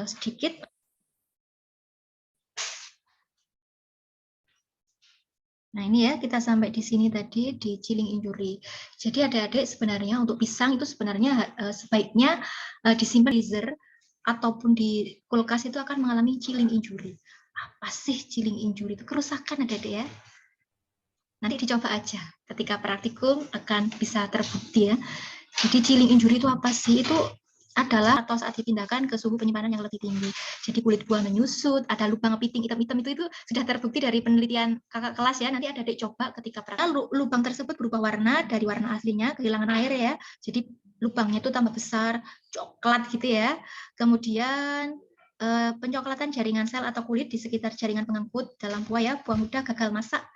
sedikit. Nah ini ya, kita sampai di sini tadi di chilling injury. Jadi adik-adik sebenarnya untuk pisang itu sebenarnya sebaiknya disimpan di freezer ataupun di kulkas itu akan mengalami chilling injury. Apa sih chilling injury? Itu kerusakan adik-adik ya. Nanti dicoba aja, ketika praktikum akan bisa terbukti ya. Jadi chilling injury itu apa sih? Itu adalah atau saat dipindahkan ke suhu penyimpanan yang lebih tinggi. Jadi kulit buah menyusut, ada lubang kepiting hitam-hitam itu sudah terbukti dari penelitian kakak kelas ya. Nanti adik coba ketika praktek. Lubang tersebut berubah warna dari warna aslinya, kehilangan air ya. Jadi lubangnya itu tambah besar, coklat gitu ya. Kemudian pencoklatan jaringan sel atau kulit di sekitar jaringan pengangkut dalam buah ya, buah muda gagal masak,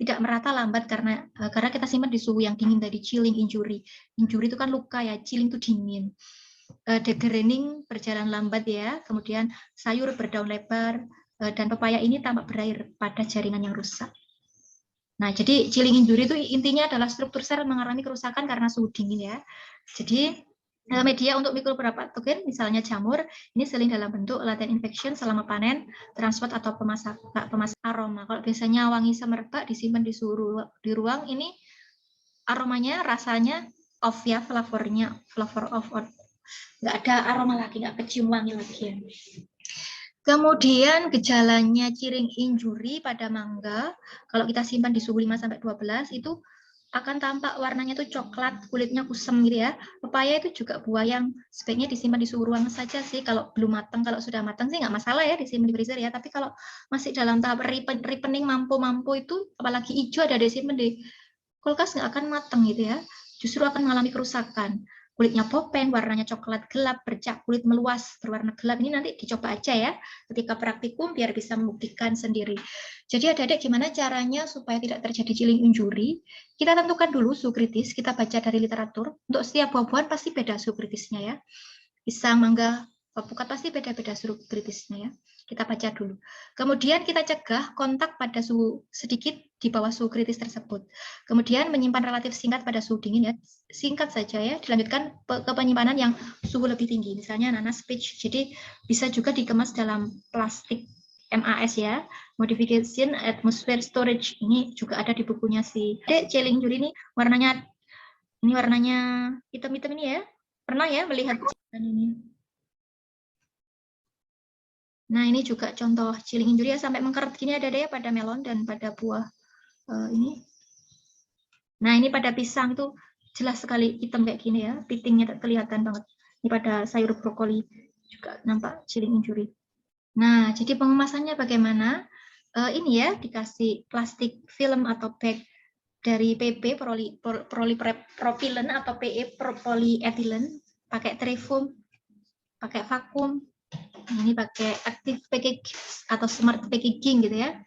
tidak merata, lambat karena kita simpan di suhu yang dingin tadi, chilling injury. Injury itu kan luka ya, chilling itu dingin. Degraining berjalan lambat ya, kemudian sayur berdaun lebar, dan pepaya ini tampak berair pada jaringan yang rusak. Nah, jadi chilling injury itu intinya adalah struktur sel mengalami kerusakan karena suhu dingin ya. Jadi media untuk mikropatogen, misalnya jamur, ini seling dalam bentuk latent infection selama panen, transport atau pemasak aroma. Kalau biasanya wangi semerbak disimpan di ruang, ini aromanya, rasanya off ya, flavor off, nggak ada aroma lagi, nggak kecium wangi lagi ya. Kemudian gejalanya chilling injury pada mangga, kalau kita simpan di suhu 5-12 itu akan tampak warnanya itu coklat, kulitnya kusam gitu ya. Pepaya itu juga buah yang sebaiknya disimpan di suhu ruangan saja sih, kalau belum matang. Kalau sudah matang sih nggak masalah ya disimpan di freezer ya, tapi kalau masih dalam tahap ripening mampu itu, apalagi hijau ada disimpan di kulkas, nggak akan matang gitu ya, justru akan mengalami kerusakan. Kulitnya popeng, warnanya coklat gelap, bercak kulit meluas, berwarna gelap. Ini nanti dicoba aja ya ketika praktikum biar bisa membuktikan sendiri. Jadi adik-adik gimana caranya supaya tidak terjadi chilling injury? Kita tentukan dulu suhu kritis, kita baca dari literatur. Untuk setiap buah-buahan pasti beda suhu kritisnya ya. Pisang, mangga, alpukat pasti beda-beda suhu kritisnya ya. Kita baca dulu. Kemudian kita cegah kontak pada suhu sedikit di bawah suhu kritis tersebut. Kemudian menyimpan relatif singkat pada suhu dingin ya. Singkat saja ya. Dilanjutkan ke penyimpanan yang suhu lebih tinggi. Misalnya nanas peach. Jadi bisa juga dikemas dalam plastik MAS ya. Modification Atmosphere Storage. Ini juga ada di bukunya si chilling injury ini warnanya hitam-hitam ini ya. Pernah ya melihat ini? Nah, ini juga contoh chilling injury ya, sampai mengkeret gini ada ya pada melon dan pada buah ini. Nah, ini pada pisang itu jelas sekali hitam kayak gini ya, pitingnya kelihatan banget. Ini pada sayur brokoli juga nampak chilling injury. Nah, jadi pengemasannya bagaimana? Ini ya, dikasih plastik film atau bag dari PP, polypropylene atau PE, polyethylene, pakai trifoam, pakai vakum. Ini pakai active packaging atau smart packaging gitu ya.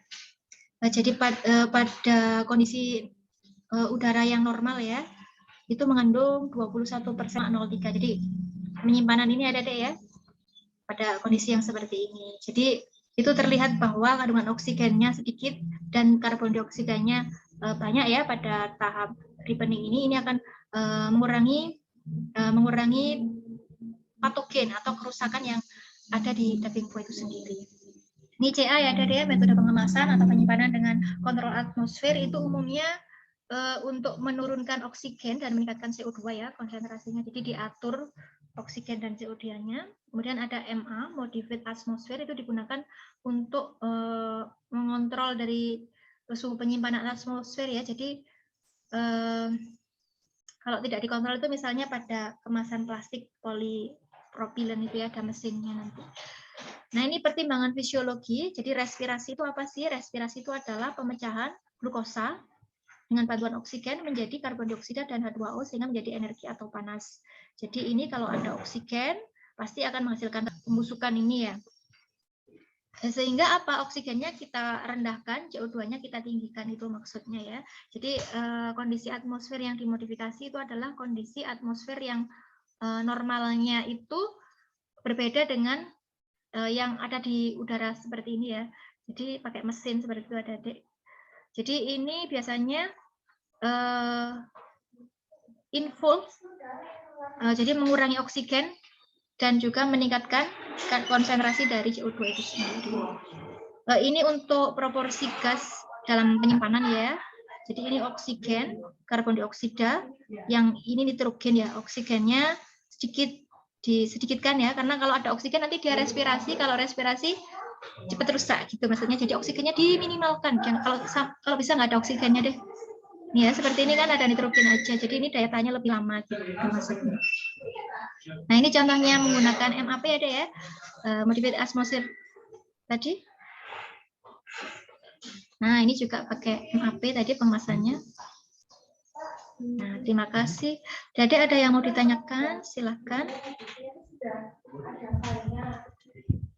Jadi pada kondisi udara yang normal ya, itu mengandung 21% 0,3. Jadi penyimpanan ini ada deh ya pada kondisi yang seperti ini. Jadi itu terlihat bahwa kandungan oksigennya sedikit dan karbon dioksidanya banyak ya pada tahap ripening ini. Ini akan mengurangi patogen atau kerusakan yang ada di daging buah itu sendiri. Ini CA ya, ada ya, metode pengemasan atau penyimpanan dengan kontrol atmosfer itu umumnya untuk menurunkan oksigen dan meningkatkan CO2 ya konsentrasinya. Jadi diatur oksigen dan CO2-nya. Kemudian ada MA, modified atmosphere, itu digunakan untuk mengontrol dari suhu penyimpanan atmosfer ya. Jadi kalau tidak dikontrol itu misalnya pada kemasan plastik polypropylen itu ya, ada mesinnya nanti. Nah, ini pertimbangan fisiologi. Jadi respirasi itu apa sih? Respirasi itu adalah pemecahan glukosa dengan bantuan oksigen menjadi karbon dioksida dan H2O sehingga menjadi energi atau panas. Jadi ini kalau ada oksigen pasti akan menghasilkan pembusukan ini ya. Sehingga apa? Oksigennya kita rendahkan, CO2-nya kita tinggikan, itu maksudnya ya. Jadi kondisi atmosfer yang dimodifikasi itu adalah kondisi atmosfer yang normalnya itu berbeda dengan yang ada di udara seperti ini ya. Jadi pakai mesin seperti itu ada adik. Jadi ini biasanya involve, jadi mengurangi oksigen dan juga meningkatkan konsentrasi dari CO2 itu sendiri. Ini untuk proporsi gas dalam penyimpanan ya. Jadi ini oksigen, karbon dioksida, yang ini nitrogen ya. Oksigennya disedikitkan ya, karena kalau ada oksigen nanti dia respirasi, kalau respirasi cepat rusak gitu maksudnya. Jadi oksigennya diminimalkan. Jangan kalau bisa nggak ada oksigennya deh. Nih ya, seperti ini kan ada nitrogen aja. Jadi ini daya tahannya lebih lama gitu masuknya. Nah, ini contohnya menggunakan MAP ada ya. Modified atmosphere tadi. Nah, ini juga pakai MAP tadi pengemasannya. Nah, terima kasih. Jadi ada yang mau ditanyakan? Silakan.